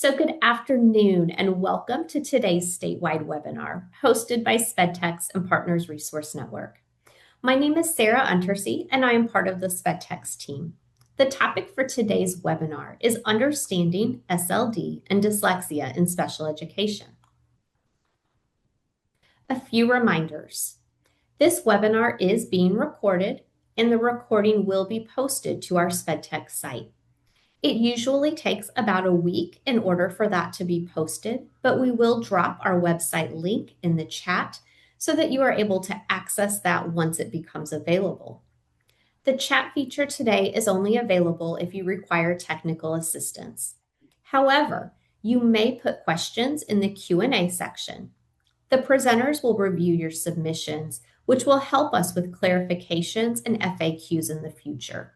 Good afternoon and welcome to today's statewide webinar hosted by SpedTex and Partners Resource Network. My name is Sarah Untersee and I am part of the SpedTex team. The topic for today's webinar is Understanding SLD and Dyslexia in Special Education. A few reminders. This webinar is being recorded and the recording will be posted to our SpedTex site. It usually takes about a week in order for that to be posted, but we will drop our website link in the chat so that you are able to access that once it becomes available. The chat feature today is only available if you require technical assistance. However, you may put questions in the Q&A section. The presenters will review your submissions, which will help us with clarifications and FAQs in the future.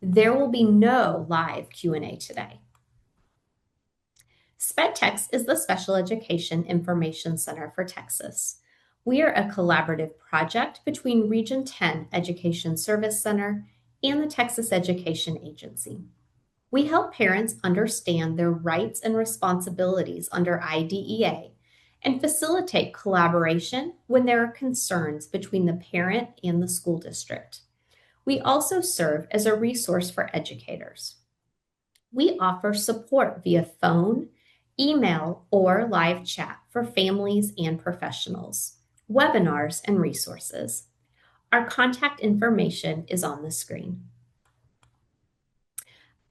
There will be no live Q&A today. SpedTex is the Special Education Information Center for Texas. We are a collaborative project between Region 10 Education Service Center and the Texas Education Agency. We help parents understand their rights and responsibilities under IDEA and facilitate collaboration when there are concerns between the parent and the school district. We also serve as a resource for educators. We offer support via phone, email, or live chat for families and professionals, webinars, and resources. Our contact information is on the screen.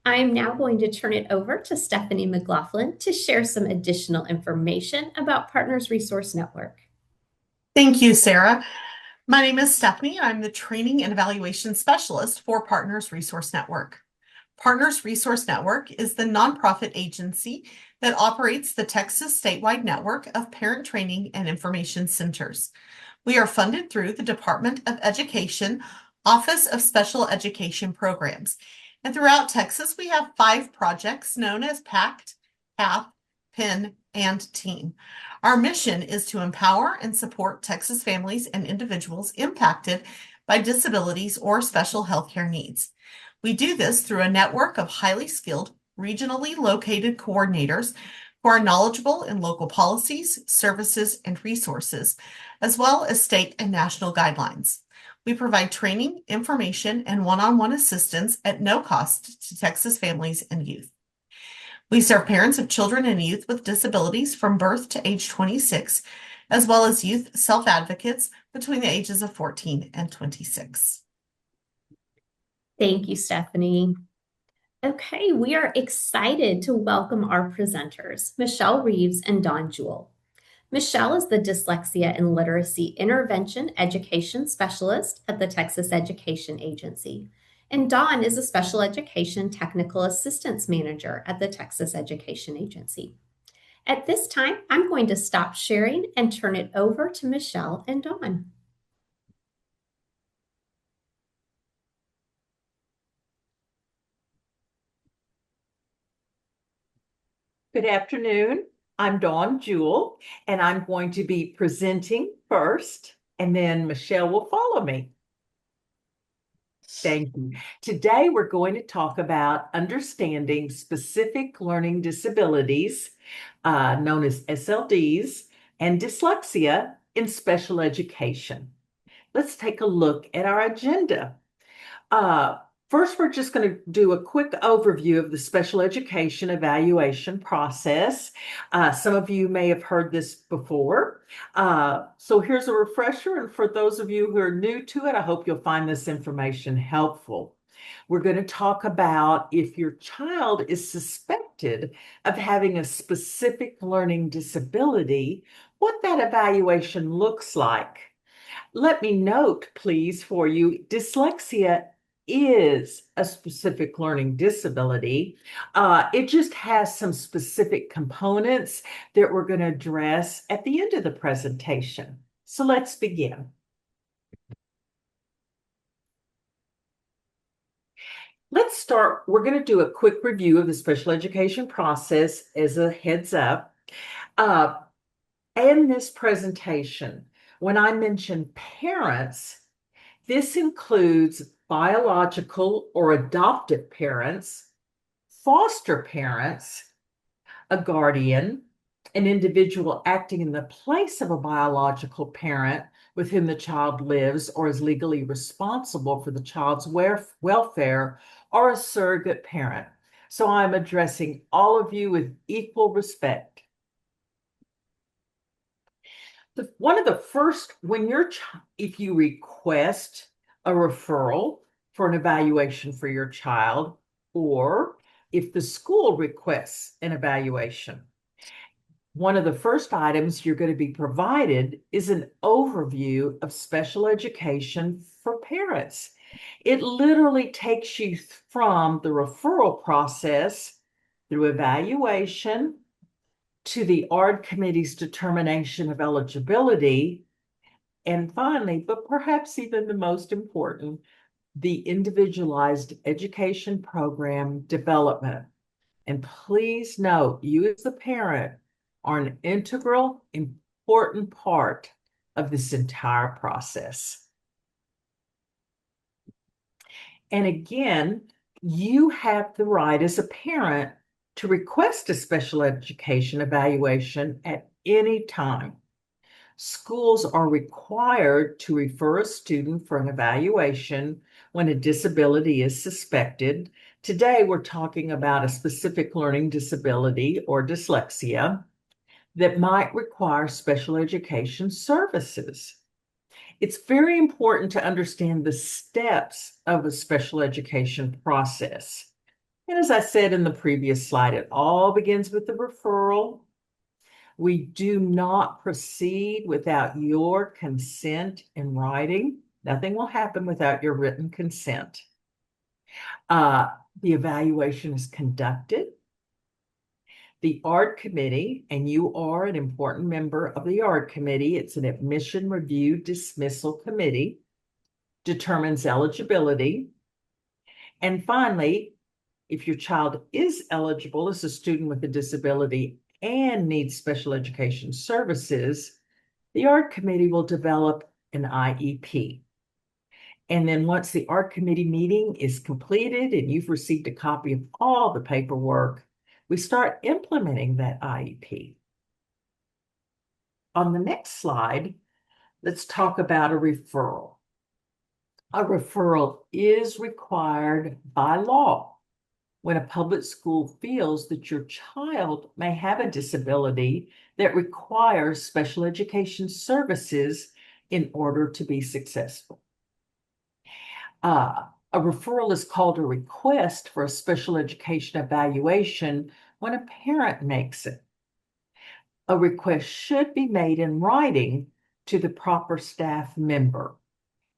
I am now going to turn it over to Stephanie McLaughlin to share some additional information about Partners Resource Network. Thank you, Sarah. My name is Stephanie. I'm the Training and Evaluation Specialist for Partners Resource Network. Partners Resource Network is the nonprofit agency that operates the Texas statewide network of parent training and information centers. We are funded through the Department of Education, Office of Special Education Programs. And throughout Texas, we have 5 projects known as PACT, PATH, PIN, and TEAM. Our mission is to empower and support Texas families and individuals impacted by disabilities or special healthcare needs. We do this through a network of highly skilled, regionally located coordinators who are knowledgeable in local policies, services, and resources, as well as state and national guidelines. We provide training, information, and one-on-one assistance at no cost to Texas families and youth. We serve parents of children and youth with disabilities from birth to age 26, as well as youth self-advocates between the ages of 14 and 26. Thank you, Stephanie. Okay, we are excited to welcome our presenters, Michelle Reeves and Dawn Jewell. Michelle is the Dyslexia and Literacy Intervention Education Specialist at the Texas Education Agency. And Dawn is a Special Education Technical Assistance Manager at the Texas Education Agency. At this time, I'm going to stop sharing and turn it over to Michelle and Dawn. Good afternoon. I'm Dawn Jewell, and I'm going to be presenting first, and then Michelle will follow me. Thank you. Today, we're going to talk about understanding specific learning disabilities, known as SLDs, and dyslexia in special education. Let's take a look at our agenda. First, we're just going to do a quick overview of the special education evaluation process. Some of you may have heard this before. So here's a refresher, and for those of you who are new to it, I hope you'll find this information helpful. We're going to talk about if your child is suspected of having a specific learning disability, what that evaluation looks like. Let me note, please, for you, dyslexia is a specific learning disability. It just has some specific components that we're going to address at the end of the presentation. So let's begin. Let's start. We're going to do a quick review of the special education process as a heads up. In this presentation, when I mention parents, this includes biological or adoptive parents, foster parents, a guardian, an individual acting in the place of a biological parent with whom the child lives or is legally responsible for the child's welfare, or a surrogate parent. So I'm addressing all of you with equal respect. One of the first, if you request a referral for an evaluation for your child, or if the school requests an evaluation, one of the first items you're going to be provided is an overview of special education for parents. It literally takes you from the referral process through evaluation to the ARD committee's determination of eligibility, and finally, but perhaps even the most important, the individualized education program development. And please note, you as the parent are an integral, important part of this entire process. And again, you have the right as a parent to request a special education evaluation at any time. Schools are required to refer a student for an evaluation when a disability is suspected. Today, we're talking about a specific learning disability or dyslexia that might require special education services. It's very important to understand the steps of a special education process. And as I said in the previous slide, it all begins with the referral. We do not proceed without your consent in writing. Nothing will happen without your written consent. The evaluation is conducted. The ARD committee, and you are an important member of the ARD committee, it's an admission review dismissal committee, determines eligibility. And finally, if your child is eligible as a student with a disability and needs special education services, the ARD committee will develop an IEP. And then once the ARD committee meeting is completed and you've received a copy of all the paperwork, we start implementing that IEP. On the next slide, let's talk about a referral. A referral is required by law when a public school feels that your child may have a disability that requires special education services in order to be successful. A referral is called a request for a special education evaluation when a parent makes it. A request should be made in writing to the proper staff member.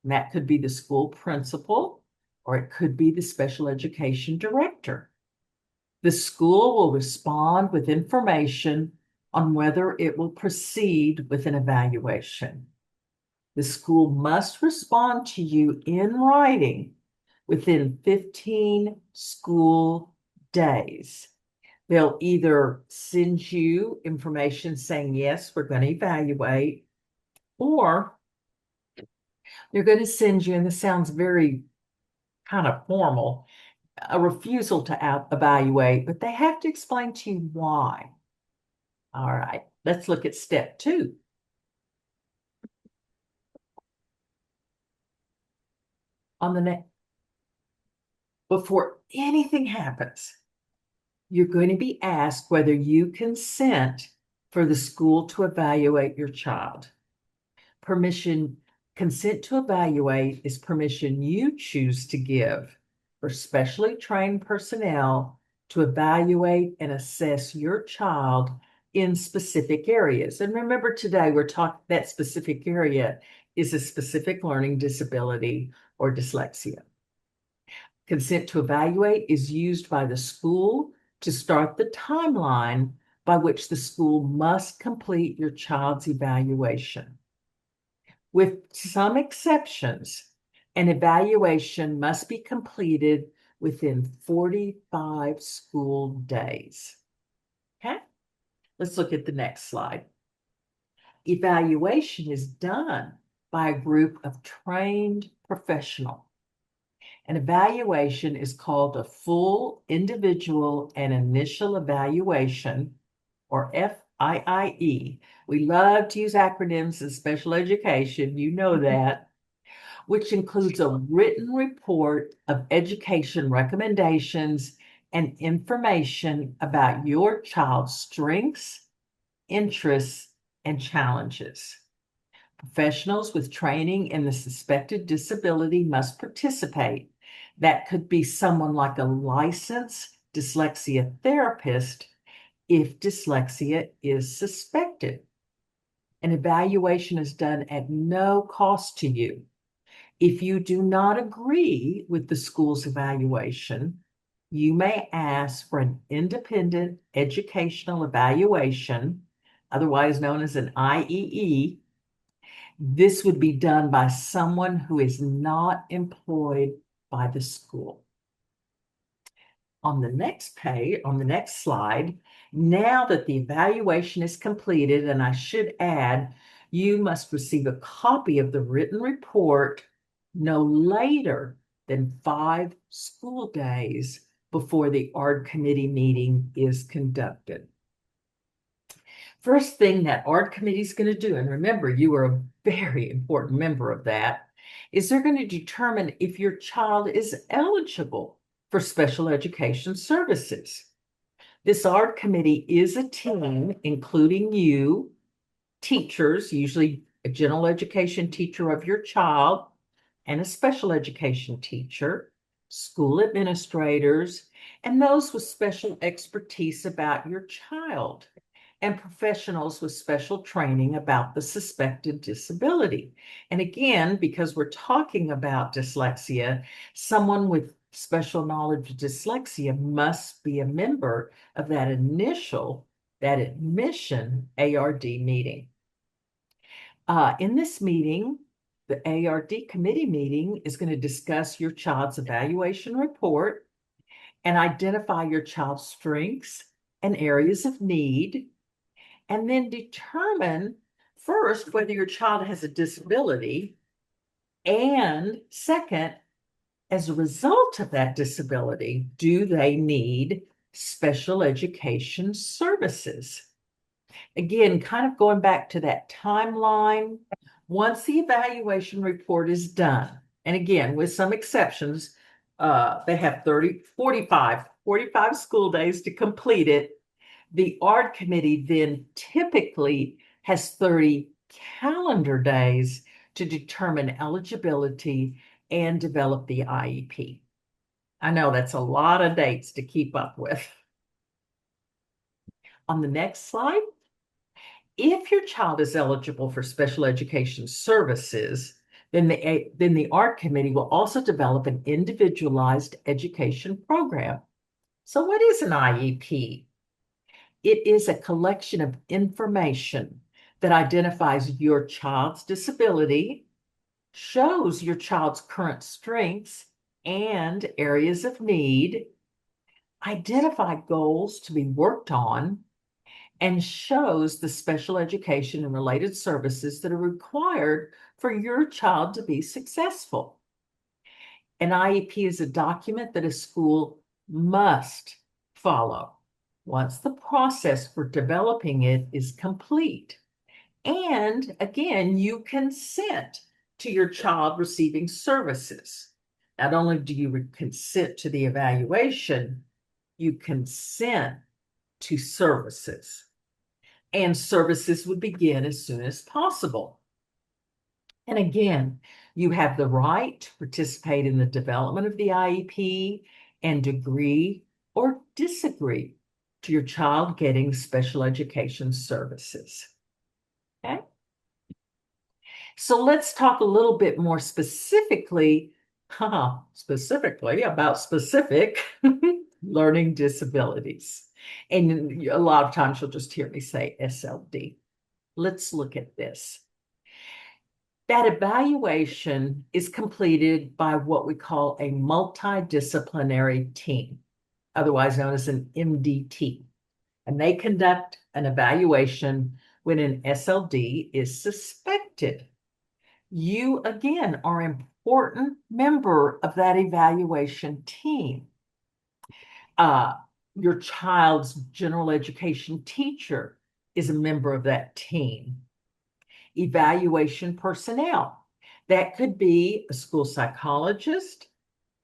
And that could be the school principal, or it could be the special education director. The school will respond with information on whether it will proceed with an evaluation. The school must respond to you in writing within 15 school days. They'll either send you information saying, yes, we're going to evaluate, or they're going to send you, and this sounds very kind of formal, a refusal to evaluate, but they have to explain to you why. All right, let's look at step 2. On the next, before anything happens, you're going to be asked whether you consent for the school to evaluate your child. Consent to evaluate is permission you choose to give for specially trained personnel to evaluate and assess your child in specific areas. And remember, today we're talking that specific area is a specific learning disability or dyslexia. Consent to evaluate is used by the school to start the timeline by which the school must complete your child's evaluation. With some exceptions, an evaluation must be completed within 45 school days. Okay, let's look at the next slide. Evaluation is done by a group of trained professionals. An evaluation is called a full individual and initial evaluation, or FIIE. We love to use acronyms in special education, you know that, which includes a written report of education recommendations and information about your child's strengths, interests, and challenges. Professionals with training in the suspected disability must participate. That could be someone like a licensed dyslexia therapist if dyslexia is suspected. An evaluation is done at no cost to you. If you do not agree with the school's evaluation, you may ask for an independent educational evaluation, otherwise known as an IEE. This would be done by someone who is not employed by the school. On the next page, on the next slide, now that the evaluation is completed, and I should add, you must receive a copy of the written report no later than 5 school days before the ARD committee meeting is conducted. First thing that ARD committee is going to do, and remember, you are a very important member of that, is they're going to determine if your child is eligible for special education services. This ARD committee is a team, including you, teachers, usually a general education teacher of your child, and a special education teacher, school administrators, and those with special expertise about your child, and professionals with special training about the suspected disability. And again, because we're talking about dyslexia, someone with special knowledge of dyslexia must be a member of that admission ARD meeting. In this meeting, the ARD committee meeting is going to discuss your child's evaluation report and identify your child's strengths and areas of need, and then determine first whether your child has a disability, and second, as a result of that disability, do they need special education services? Again, kind of going back to that timeline, once the evaluation report is done, and again, with some exceptions, they have 45 school days to complete it. The ARD committee then typically has 30 calendar days to determine eligibility and develop the IEP. I know that's a lot of dates to keep up with. On the next slide, if your child is eligible for special education services, then the ARD committee will also develop an individualized education program. So what is an IEP? It is a collection of information that identifies your child's disability, shows your child's current strengths and areas of need, identify goals to be worked on, and shows the special education and related services that are required for your child to be successful. An IEP is a document that a school must follow once the process for developing it is complete. And again, you consent to your child receiving services. Not only do you consent to the evaluation, you consent to services. And services would begin as soon as possible. And again, you have the right to participate in the development of the IEP and agree or disagree to your child getting special education services. Okay? So let's talk a little bit more specifically about specific learning disabilities. And a lot of times you'll just hear me say SLD. Let's look at this. That evaluation is completed by what we call a multidisciplinary team, otherwise known as an MDT. And they conduct an evaluation when an SLD is suspected. You, again, are an important member of that evaluation team. Your child's general education teacher is a member of that team. Evaluation personnel. That could be a school psychologist,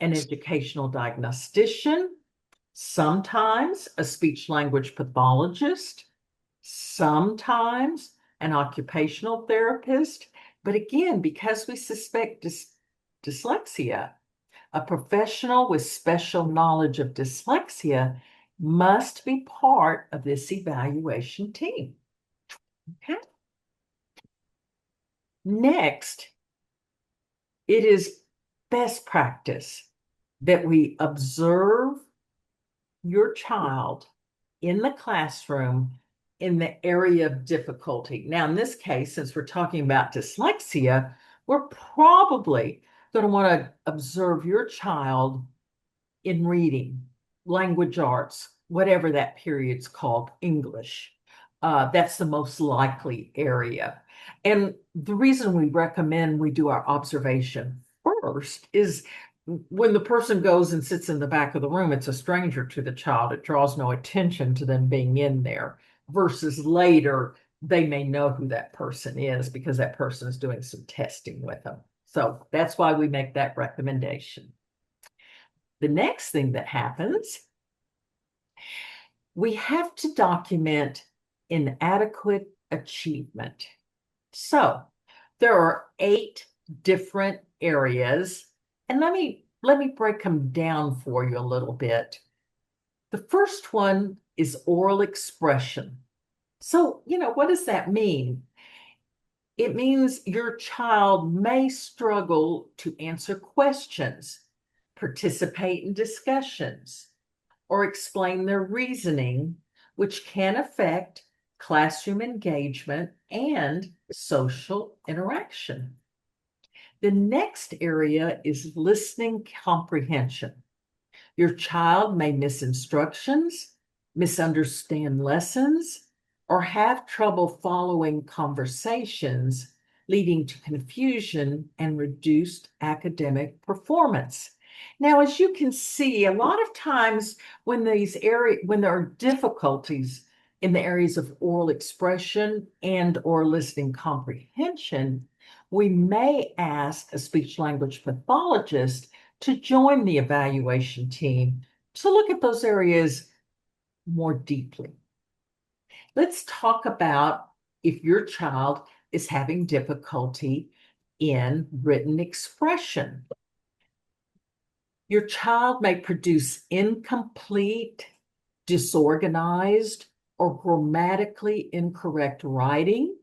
an educational diagnostician, sometimes a speech language pathologist, sometimes an occupational therapist. But again, because we suspect dyslexia, a professional with special knowledge of dyslexia must be part of this evaluation team. Okay. Next, it is best practice that we observe your child in the classroom in the area of difficulty. Now, in this case, since we're talking about dyslexia, we're probably going to want to observe your child in reading, language arts, whatever that period's called, English. That's the most likely area. And the reason we recommend we do our observation first is when the person goes and sits in the back of the room, it's a stranger to the child. It draws no attention to them being in there, versus later, they may know who that person is because that person is doing some testing with them. So that's why we make that recommendation. The next thing that happens, we have to document inadequate achievement. So there are 8 different areas, and let me break them down for you a little bit. The first one is oral expression. So, what does that mean? It means your child may struggle to answer questions, participate in discussions, or explain their reasoning, which can affect classroom engagement and social interaction. The next area is listening comprehension. Your child may miss instructions, misunderstand lessons, or have trouble following conversations, leading to confusion and reduced academic performance. Now, as you can see, a lot of times when there are difficulties in the areas of oral expression and or listening comprehension, we may ask a speech language pathologist to join the evaluation team to look at those areas more deeply. Let's talk about if your child is having difficulty in written expression. Your child may produce incomplete, disorganized, or grammatically incorrect writing,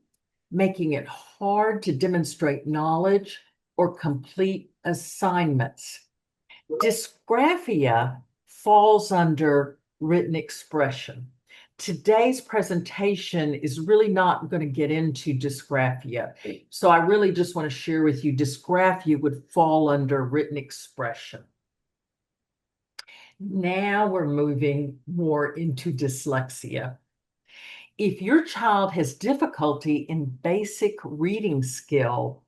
making it hard to demonstrate knowledge or complete assignments. Dysgraphia falls under written expression. Today's presentation is really not going to get into dysgraphia. So I really just want to share with you, dysgraphia would fall under written expression. Now we're moving more into dyslexia. If your child has difficulty in basic reading skill,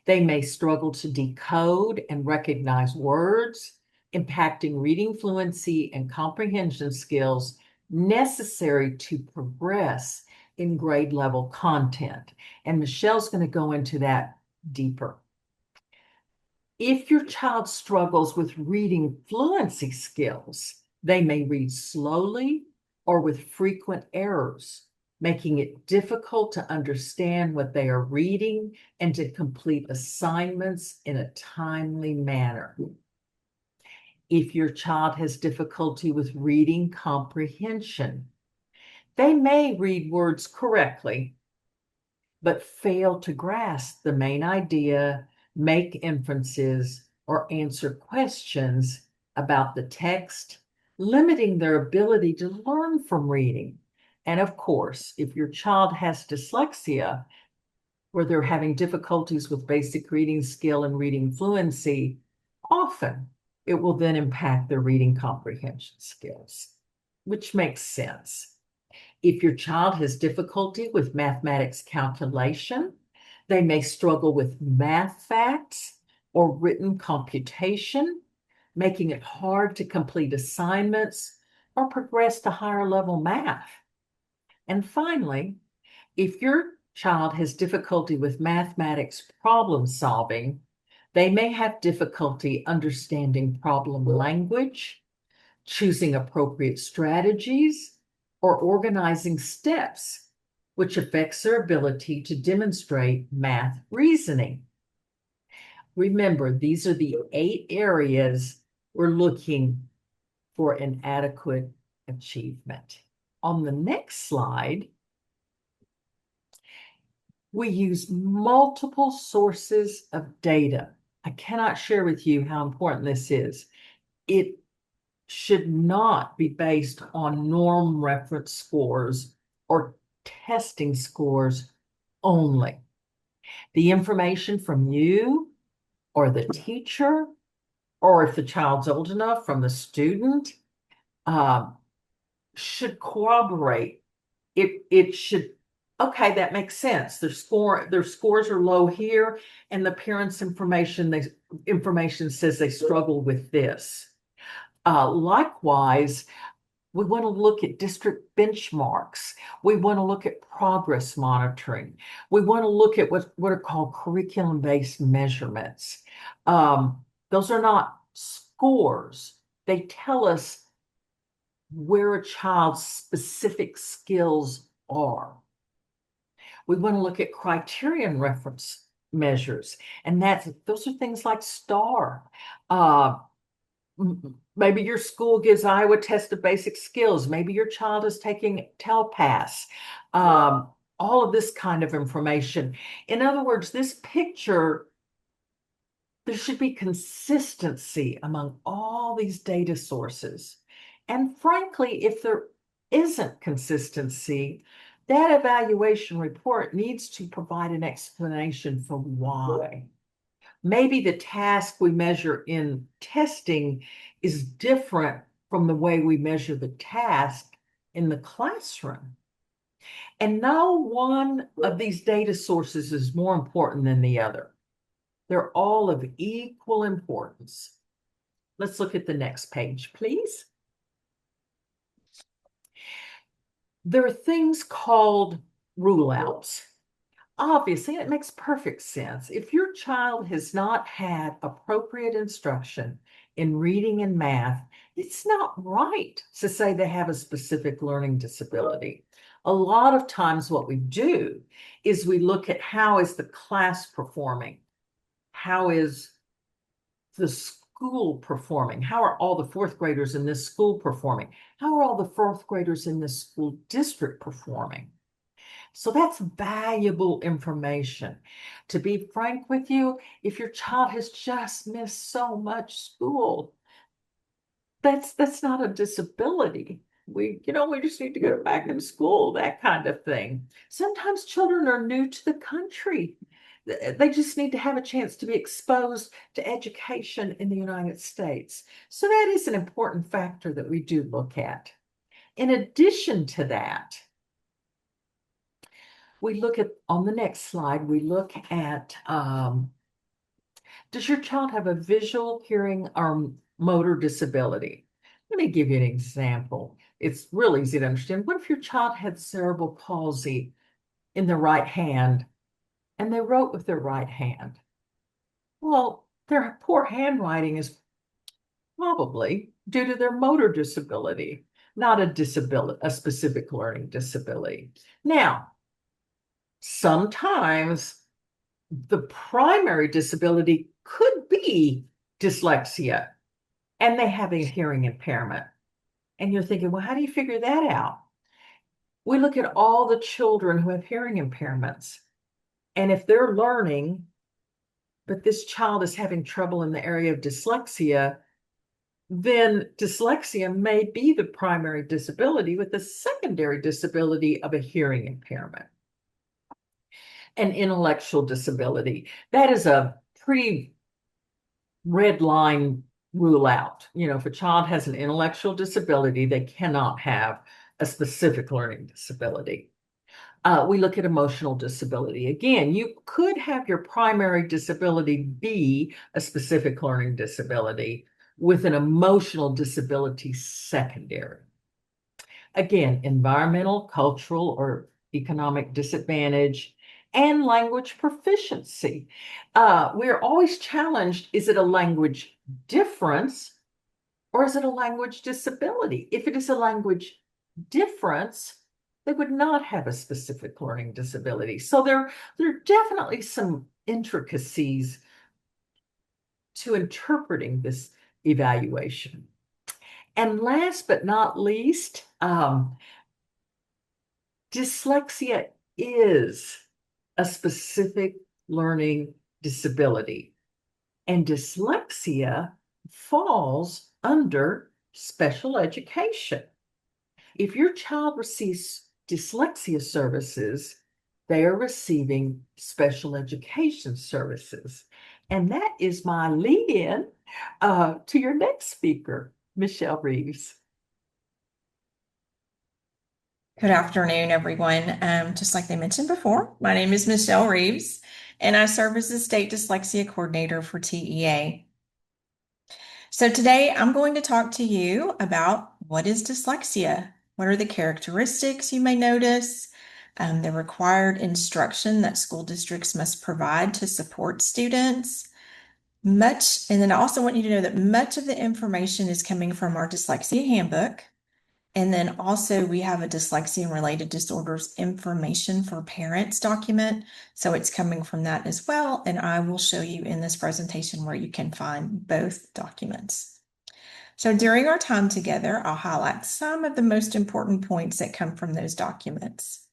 they may struggle to decode and recognize words, impacting reading fluency and comprehension skills necessary to progress in grade level content. And Michelle's going to go into that deeper. If your child struggles with reading fluency skills, they may read slowly or with frequent errors, making it difficult to understand what they are reading and to complete assignments in a timely manner. If your child has difficulty with reading comprehension, they may read words correctly, but fail to grasp the main idea, make inferences, or answer questions about the text, limiting their ability to learn from reading. And of course, if your child has dyslexia, where they're having difficulties with basic reading skill and reading fluency, often it will then impact their reading comprehension skills, which makes sense. If your child has difficulty with mathematics calculation, they may struggle with math facts or written computation, making it hard to complete assignments or progress to higher level math. And finally, if your child has difficulty with mathematics problem solving, they may have difficulty understanding problem language, choosing appropriate strategies, or organizing steps, which affects their ability to demonstrate math reasoning. Remember, these are the 8 areas we're looking for inadequate achievement. On the next slide, we use multiple sources of data. I cannot share with you how important this is. It should not be based on norm reference scores or testing scores only. The information from you or the teacher, or if the child's old enough, from the student, should corroborate. It should, okay, that makes sense. Their scores are low here, and the parents' information says they struggle with this. Likewise, we want to look at district benchmarks. We want to look at progress monitoring. We want to look at what are called curriculum-based measurements. Those are not scores. They tell us where a child's specific skills are. We want to look at criterion reference measures, and those are things like STAR. Maybe your school gives Iowa Test of Basic Skills. Maybe your child is taking TELPAS. All of this kind of information. In other words, this picture, there should be consistency among all these data sources. And frankly, if there isn't consistency, that evaluation report needs to provide an explanation for why. Maybe the task we measure in testing is different from the way we measure the task in the classroom. And no one of these data sources is more important than the other. They're all of equal importance. Let's look at the next page, please. There are things called rule outs. Obviously, it makes perfect sense. If your child has not had appropriate instruction in reading and math, it's not right to say they have a specific learning disability. A lot of times what we do is we look at how is the class performing? How is the school performing? How are all the 4th graders in this school performing? How are all the 4th graders in this school district performing? So that's valuable information. To be frank with you, if your child has just missed so much school, that's not a disability. We just need to go back in school, that kind of thing. Sometimes children are new to the country. They just need to have a chance to be exposed to education in the United States. So that is an important factor that we do look at. In addition to that, we look at, on the next slide, we look at, does your child have a visual, hearing, or motor disability? Let me give you an example. It's real easy to understand. What if your child had cerebral palsy in the right hand and they wrote with their right hand? Well, their poor handwriting is probably due to their motor disability, not a specific learning disability. Now, sometimes the primary disability could be dyslexia and they have a hearing impairment. And you're thinking, well, how do you figure that out? We look at all the children who have hearing impairments. And if they're learning, but this child is having trouble in the area of dyslexia, then dyslexia may be the primary disability with the secondary disability of a hearing impairment. An intellectual disability, that is a pretty red line rule out. If a child has an intellectual disability, they cannot have a specific learning disability. We look at emotional disability. Again, you could have your primary disability be a specific learning disability with an emotional disability secondary. Again, environmental, cultural, or economic disadvantage, and language proficiency. We're always challenged, is it a language difference or is it a language disability? If it is a language difference, they would not have a specific learning disability. So there are definitely some intricacies to interpreting this evaluation. And last but not least, dyslexia is a specific learning disability, and dyslexia falls under special education. If your child receives dyslexia services, they are receiving special education services. And that is my lead-in to your next speaker, Michelle Reeves. Good afternoon, everyone. Just like they mentioned before, my name is Michelle Reeves, and I serve as the State Dyslexia Coordinator for TEA. So today I'm going to talk to you about what is dyslexia, what are the characteristics you may notice, the required instruction that school districts must provide to support students. And then I also want you to know that much of the information is coming from our dyslexia handbook. And then also we have a dyslexia and related disorders information for parents document. So it's coming from that as well. And I will show you in this presentation where you can find both documents. So during our time together, I'll highlight some of the most important points that come from those documents.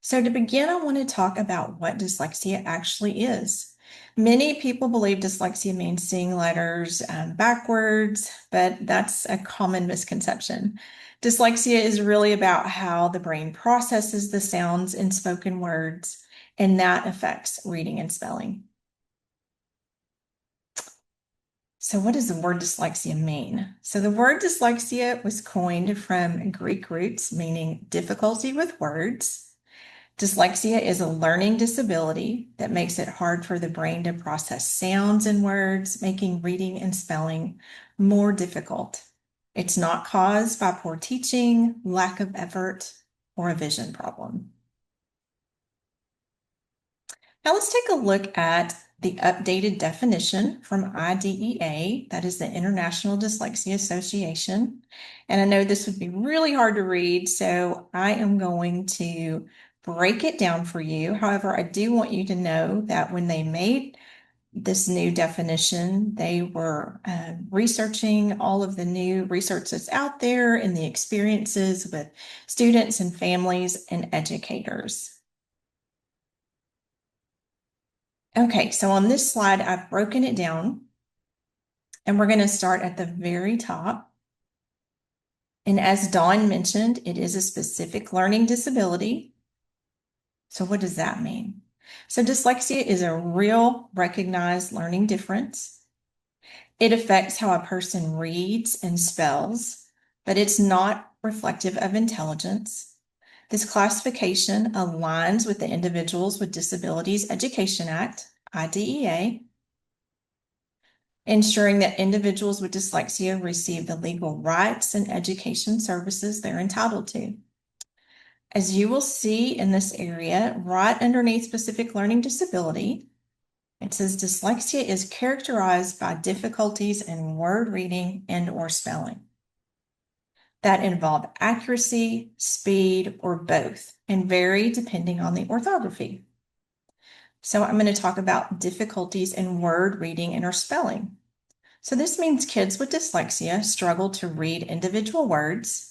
So to begin, I want to talk about what dyslexia actually is. Many people believe dyslexia means seeing letters backwards, but that's a common misconception. Dyslexia is really about how the brain processes the sounds in spoken words, and that affects reading and spelling. So what does the word dyslexia mean? So the word dyslexia was coined from Greek roots, meaning difficulty with words. Dyslexia is a learning disability that makes it hard for the brain to process sounds and words, making reading and spelling more difficult. It's not caused by poor teaching, lack of effort, or a vision problem. Now let's take a look at the updated definition from IDEA, that is the International Dyslexia Association. And I know this would be really hard to read, so I am going to break it down for you. However, I do want you to know that when they made this new definition, they were researching all of the new research that's out there and the experiences with students and families and educators. Okay, so on this slide, I've broken it down, and we're going to start at the very top. And as Dawn mentioned, it is a specific learning disability. So what does that mean? So dyslexia is a real recognized learning difference. It affects how a person reads and spells, but it's not reflective of intelligence. This classification aligns with the Individuals with Disabilities Education Act, IDEA, ensuring that individuals with dyslexia receive the legal rights and education services they're entitled to. As you will see in this area, right underneath specific learning disability, it says dyslexia is characterized by difficulties in word reading and or spelling that involve accuracy, speed, or both, and vary depending on the orthography. So I'm going to talk about difficulties in word reading and or spelling. So this means kids with dyslexia struggle to read individual words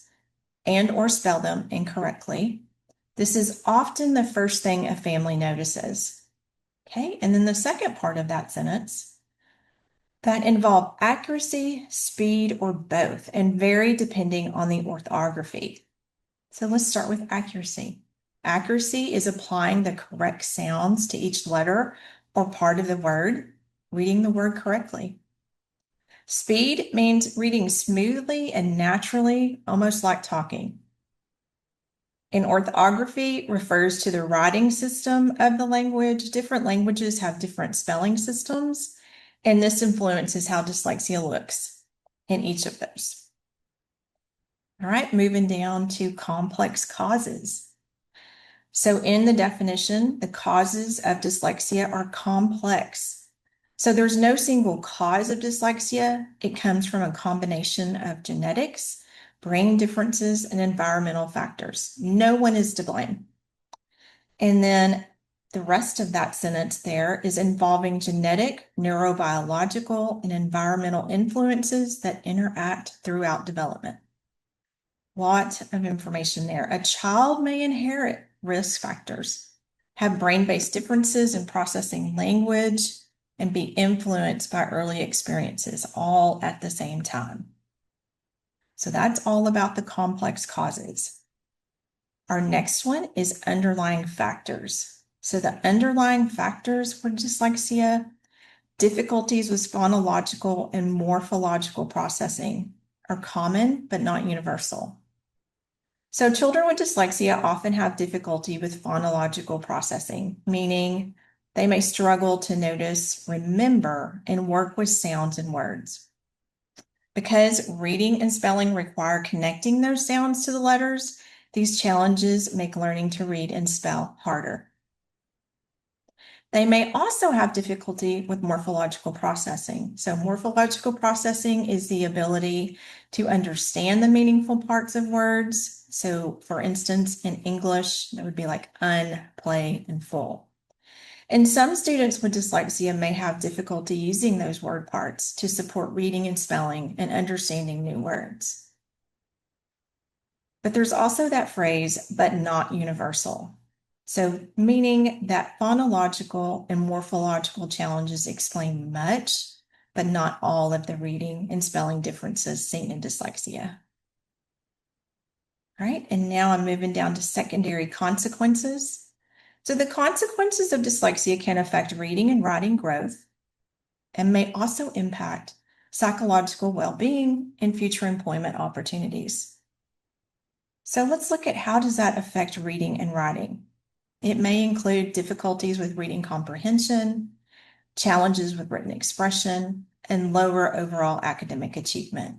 and or spell them incorrectly. This is often the first thing a family notices. Okay, and then the second part of that sentence, that involve accuracy, speed, or both, and vary depending on the orthography. So let's start with accuracy. Accuracy is applying the correct sounds to each letter or part of the word, reading the word correctly. Speed means reading smoothly and naturally, almost like talking. And orthography refers to the writing system of the language. Different languages have different spelling systems, and this influences how dyslexia looks in each of those. All right, moving down to complex causes. So in the definition, the causes of dyslexia are complex. So there's no single cause of dyslexia. It comes from a combination of genetics, brain differences, and environmental factors. No one is to blame. And then the rest of that sentence there is involving genetic, neurobiological, and environmental influences that interact throughout development. Lot of information there. A child may inherit risk factors, have brain-based differences in processing language, and be influenced by early experiences all at the same time. So that's all about the complex causes. Our next one is underlying factors. So the underlying factors for dyslexia, difficulties with phonological and morphological processing are common but not universal. So children with dyslexia often have difficulty with phonological processing, meaning they may struggle to notice, remember, and work with sounds and words. Because reading and spelling require connecting those sounds to the letters, these challenges make learning to read and spell harder. They may also have difficulty with morphological processing. So morphological processing is the ability to understand the meaningful parts of words. So for instance, in English, that would be like un, play, and full. And some students with dyslexia may have difficulty using those word parts to support reading and spelling and understanding new words. But there's also that phrase, but not universal. So meaning that phonological and morphological challenges explain much, but not all of the reading and spelling differences seen in dyslexia. All right, and now I'm moving down to secondary consequences. So the consequences of dyslexia can affect reading and writing growth and may also impact psychological well-being and future employment opportunities. So let's look at how does that affect reading and writing. It may include difficulties with reading comprehension, challenges with written expression, and lower overall academic achievement.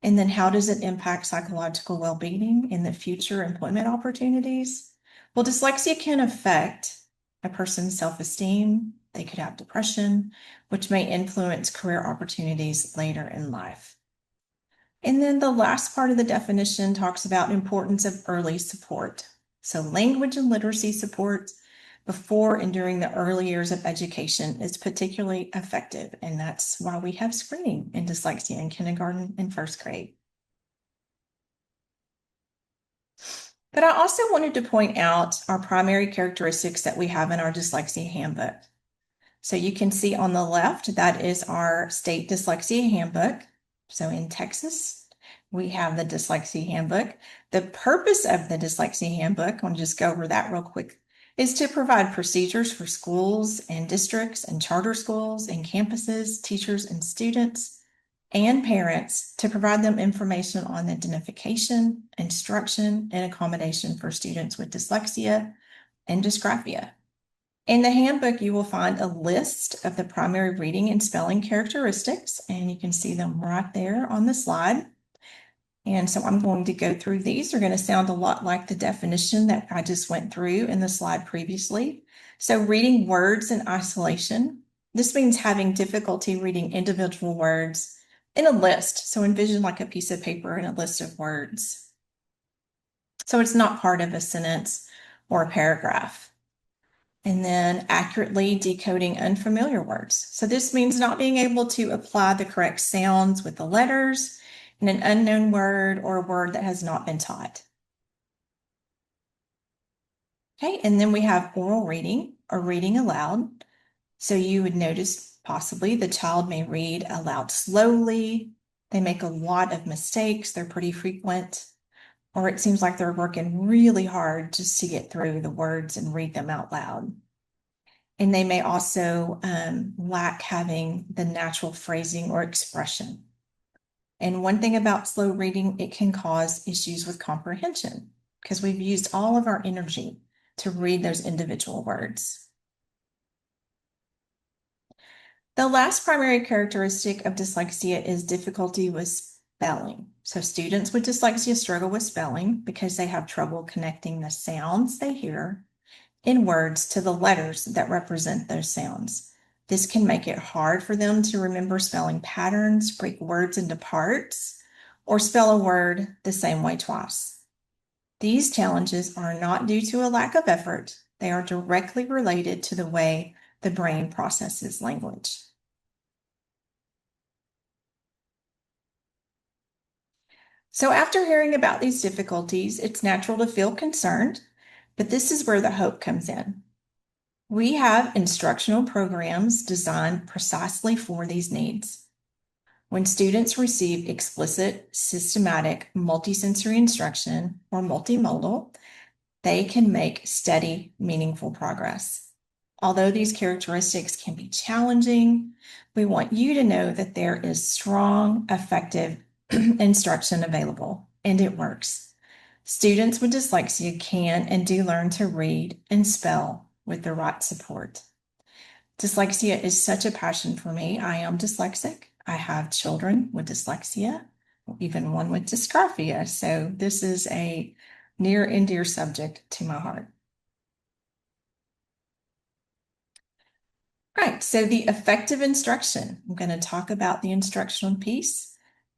And then how does it impact psychological well-being in the future employment opportunities? Well, dyslexia can affect a person's self-esteem. They could have depression, which may influence career opportunities later in life. And then the last part of the definition talks about importance of early support. So language and literacy support before and during the early years of education is particularly effective. And that's why we have screening in dyslexia in kindergarten and first grade. But I also wanted to point out our primary characteristics that we have in our dyslexia handbook. So you can see on the left, that is our state dyslexia handbook. So in Texas, we have the dyslexia handbook. The purpose of the dyslexia handbook, I'll just go over that real quick, is to provide procedures for schools and districts and charter schools and campuses, teachers and students, and parents to provide them information on identification, instruction, and accommodation for students with dyslexia and dysgraphia. In the handbook, you will find a list of the primary reading and spelling characteristics, and you can see them right there on the slide. And so I'm going to go through these. They're going to sound a lot like the definition that I just went through in the slide previously. So reading words in isolation. This means having difficulty reading individual words in a list. So envision like a piece of paper and a list of words. So it's not part of a sentence or a paragraph. And then accurately decoding unfamiliar words. So this means not being able to apply the correct sounds with the letters in an unknown word or a word that has not been taught. Okay, and then we have oral reading or reading aloud. So you would notice possibly the child may read aloud slowly. They make a lot of mistakes. They're pretty frequent. Or it seems like they're working really hard just to get through the words and read them out loud. And they may also lack having the natural phrasing or expression. And one thing about slow reading, it can cause issues with comprehension because we've used all of our energy to read those individual words. The last primary characteristic of dyslexia is difficulty with spelling. So students with dyslexia struggle with spelling because they have trouble connecting the sounds they hear in words to the letters that represent those sounds. This can make it hard for them to remember spelling patterns, break words into parts, or spell a word the same way twice. These challenges are not due to a lack of effort. They are directly related to the way the brain processes language. So after hearing about these difficulties, it's natural to feel concerned, but this is where the hope comes in. We have instructional programs designed precisely for these needs. When students receive explicit, systematic, multisensory instruction, or multimodal, they can make steady, meaningful progress. Although these characteristics can be challenging, we want you to know that there is strong, effective instruction available, and it works. Students with dyslexia can and do learn to read and spell with the right support. Dyslexia is such a passion for me. I am dyslexic. I have children with dyslexia, even one with dysgraphia. So this is a near and dear subject to my heart. Right, so the effective instruction. I'm going to talk about the instructional piece.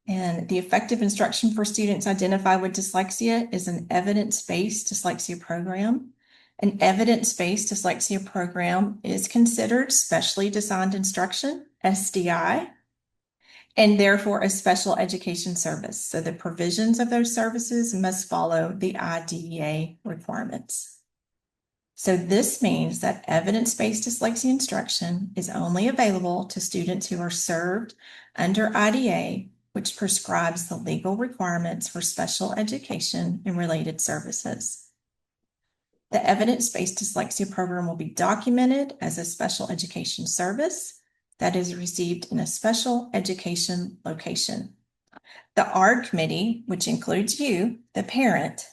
And the effective instruction for students identified with dyslexia is an evidence-based dyslexia program. An evidence-based dyslexia program is considered specially designed instruction, SDI, and therefore a special education service. So the provisions of those services must follow the IDEA requirements. So this means that evidence-based dyslexia instruction is only available to students who are served under IDEA, which prescribes the legal requirements for special education and related services. The evidence-based dyslexia program will be documented as a special education service that is received in a special education location. The ARD committee, which includes you, the parent,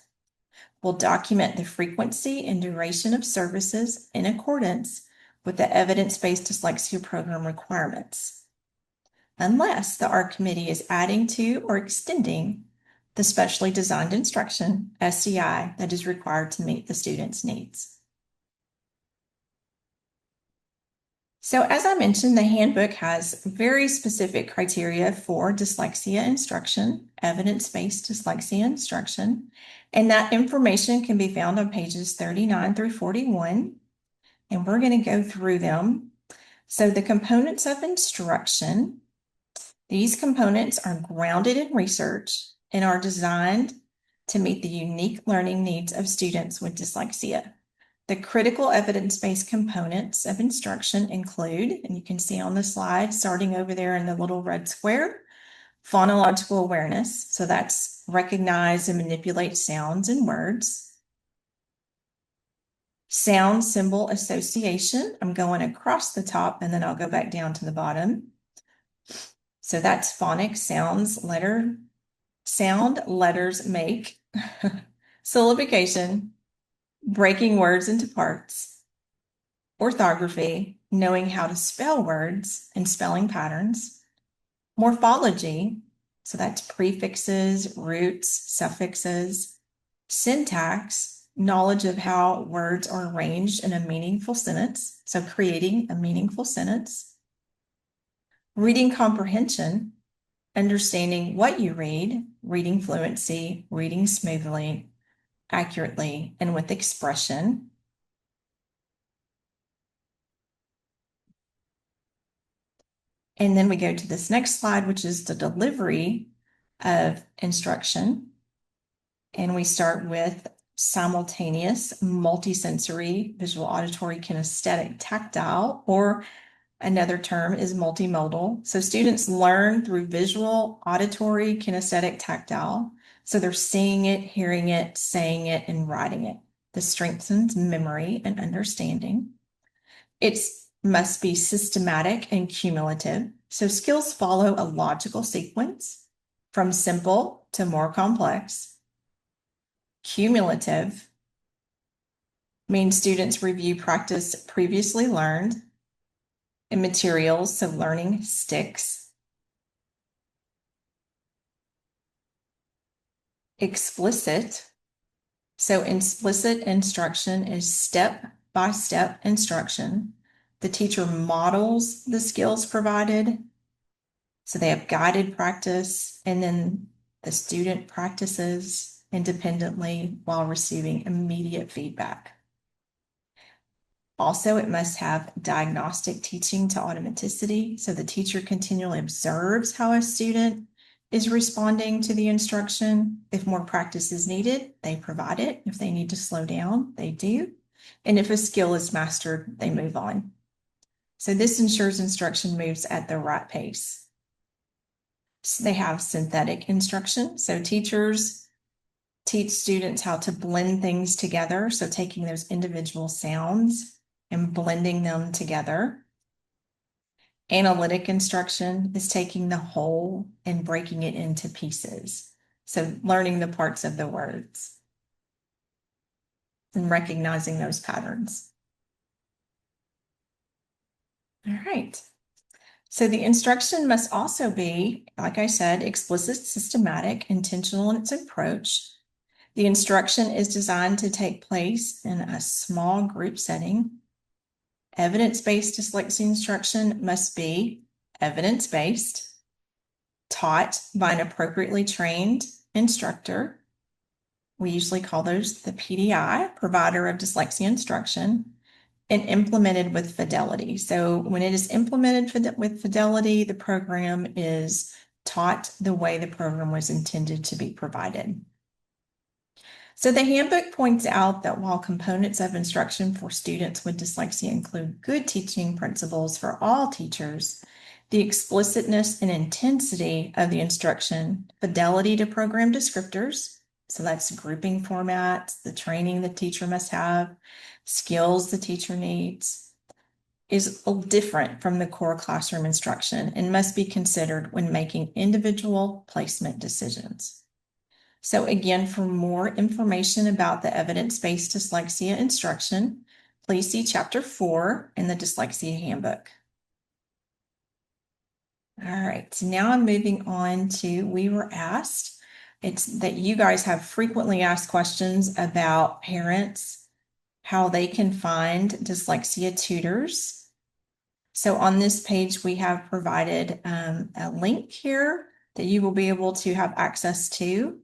will document the frequency and duration of services in accordance with the evidence-based dyslexia program requirements, unless the ARD committee is adding to or extending the specially designed instruction, SDI, that is required to meet the student's needs. So as I mentioned, the handbook has very specific criteria for dyslexia instruction, evidence-based dyslexia instruction, and that information can be found on pages 39 through 41, and we're going to go through them. So the components of instruction, these components are grounded in research and are designed to meet the unique learning needs of students with dyslexia. The critical evidence-based components of instruction include, and you can see on the slide, starting over there in the little red square, phonological awareness. So that's recognize and manipulate sounds and words. Sound symbol association. I'm going across the top and then I'll go back down to the bottom. So that's phonics, sound letters make, syllabication, breaking words into parts, orthography, knowing how to spell words and spelling patterns, morphology, so that's prefixes, roots, suffixes, syntax, knowledge of how words are arranged in a meaningful sentence, so creating a meaningful sentence, reading comprehension, understanding what you read, reading fluency, reading smoothly, accurately, and with expression. And then we go to this next slide, which is the delivery of instruction. And we start with simultaneous, multisensory, visual, auditory, kinesthetic, tactile, or another term is multimodal. So students learn through visual, auditory, kinesthetic, tactile. So they're seeing it, hearing it, saying it, and writing it. This strengthens memory and understanding. It must be systematic and cumulative. So skills follow a logical sequence from simple to more complex. Cumulative means students review practice previously learned and materials, so learning sticks. explicit. So explicit instruction is step-by-step instruction. The teacher models the skills provided. So they have guided practice, and then the student practices independently while receiving immediate feedback. Also, it must have diagnostic teaching to automaticity. So the teacher continually observes how a student is responding to the instruction. If more practice is needed, they provide it. If they need to slow down, they do. And if a skill is mastered, they move on. So this ensures instruction moves at the right pace. So they have synthetic instruction. So teachers teach students how to blend things together. So taking those individual sounds and blending them together. Analytic instruction is taking the whole and breaking it into pieces. So learning the parts of the words and recognizing those patterns. All right. So the instruction must also be, like I said, explicit, systematic, intentional in its approach. The instruction is designed to take place in a small group setting. Evidence-based dyslexia instruction must be evidence-based, taught by an appropriately trained instructor. We usually call those the PDI, provider of dyslexia instruction, and implemented with fidelity. So when it is implemented with fidelity, the program is taught the way the program was intended to be provided. So the handbook points out that while components of instruction for students with dyslexia include good teaching principles for all teachers, the explicitness and intensity of the instruction, fidelity to program descriptors, so that's grouping formats, the training the teacher must have, skills the teacher needs, is different from the core classroom instruction and must be considered when making individual placement decisions. So again, for more information about the evidence-based dyslexia instruction, please see Chapter 4 in the Dyslexia Handbook. All right, so now I'm moving on to we were asked. It's that you guys have frequently asked questions about parents, how they can find dyslexia tutors. So on this page, we have provided a link here that you will be able to have access to.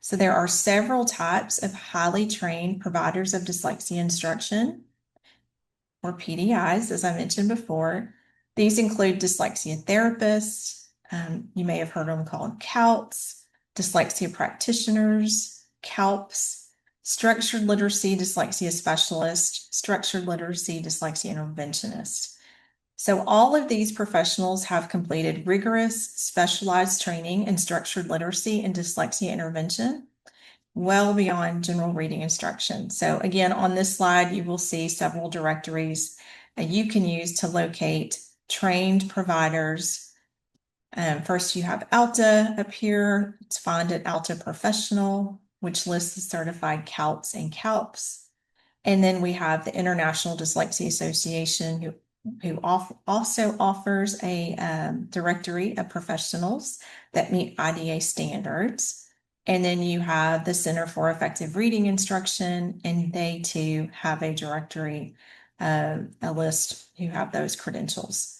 So there are several types of highly trained providers of dyslexia instruction, or PDIs, as I mentioned before. These include dyslexia therapists. You may have heard them called CALPs, dyslexia practitioners, CALPs, structured literacy dyslexia specialists, structured literacy dyslexia interventionists. So all of these professionals have completed rigorous specialized training in structured literacy and dyslexia intervention, well beyond general reading instruction. So again, on this slide, you will see several directories that you can use to locate trained providers. First, you have ALTA up here. It's found at ALTA Professional, which lists the certified CALPs and CALPs. And then we have the International Dyslexia Association, who also offers a directory of professionals that meet IDA standards. And then you have the Center for Effective Reading Instruction, and they too have a directory, a list who have those credentials.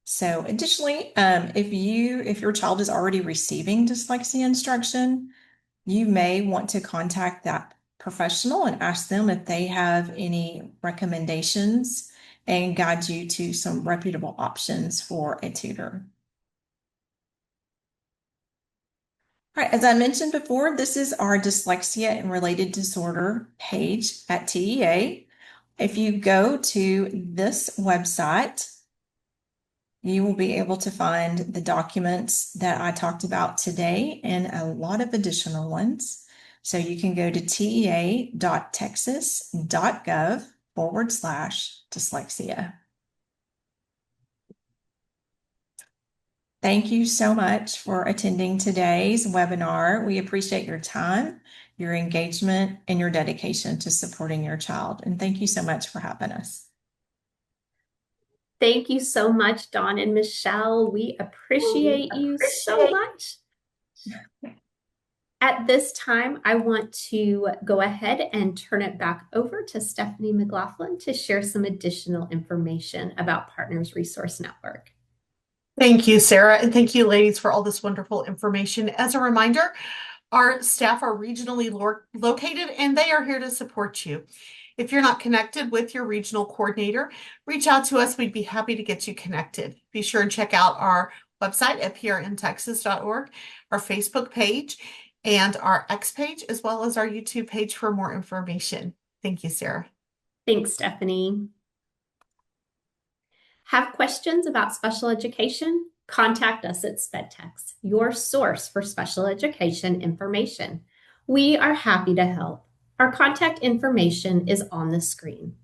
So additionally, if your child is already receiving dyslexia instruction, you may want to contact that professional and ask them if they have any recommendations and guide you to some reputable options for a tutor. All right, as I mentioned before, this is our dyslexia and related disorder page at TEA. If you go to this website, you will be able to find the documents that I talked about today and a lot of additional ones. So you can go to tea.texas.gov/dyslexia. Thank you so much for attending today's webinar. We appreciate your time, your engagement, and your dedication to supporting your child. And thank you so much for having us. Thank you so much, Dawn and Michelle. We appreciate you so much. At At this time, I want to go ahead and turn it back over to Stephanie McLaughlin to share some additional information about Partners Resource Network. Thank you, Sarah, and thank you, ladies, for all this wonderful information. As a reminder, our staff are regionally located and they are here to support you. If you're not connected with your regional coordinator, reach out to us. We'd be happy to get you connected. Be sure and check out our website at prntexas.org, our Facebook page, and our X page, as well as our YouTube page for more information. Thank you, Sarah. Thanks, Stephanie. Have questions about special education? Contact us at SpedTex, your source for special education information. We are happy to help. Our contact information is on the screen.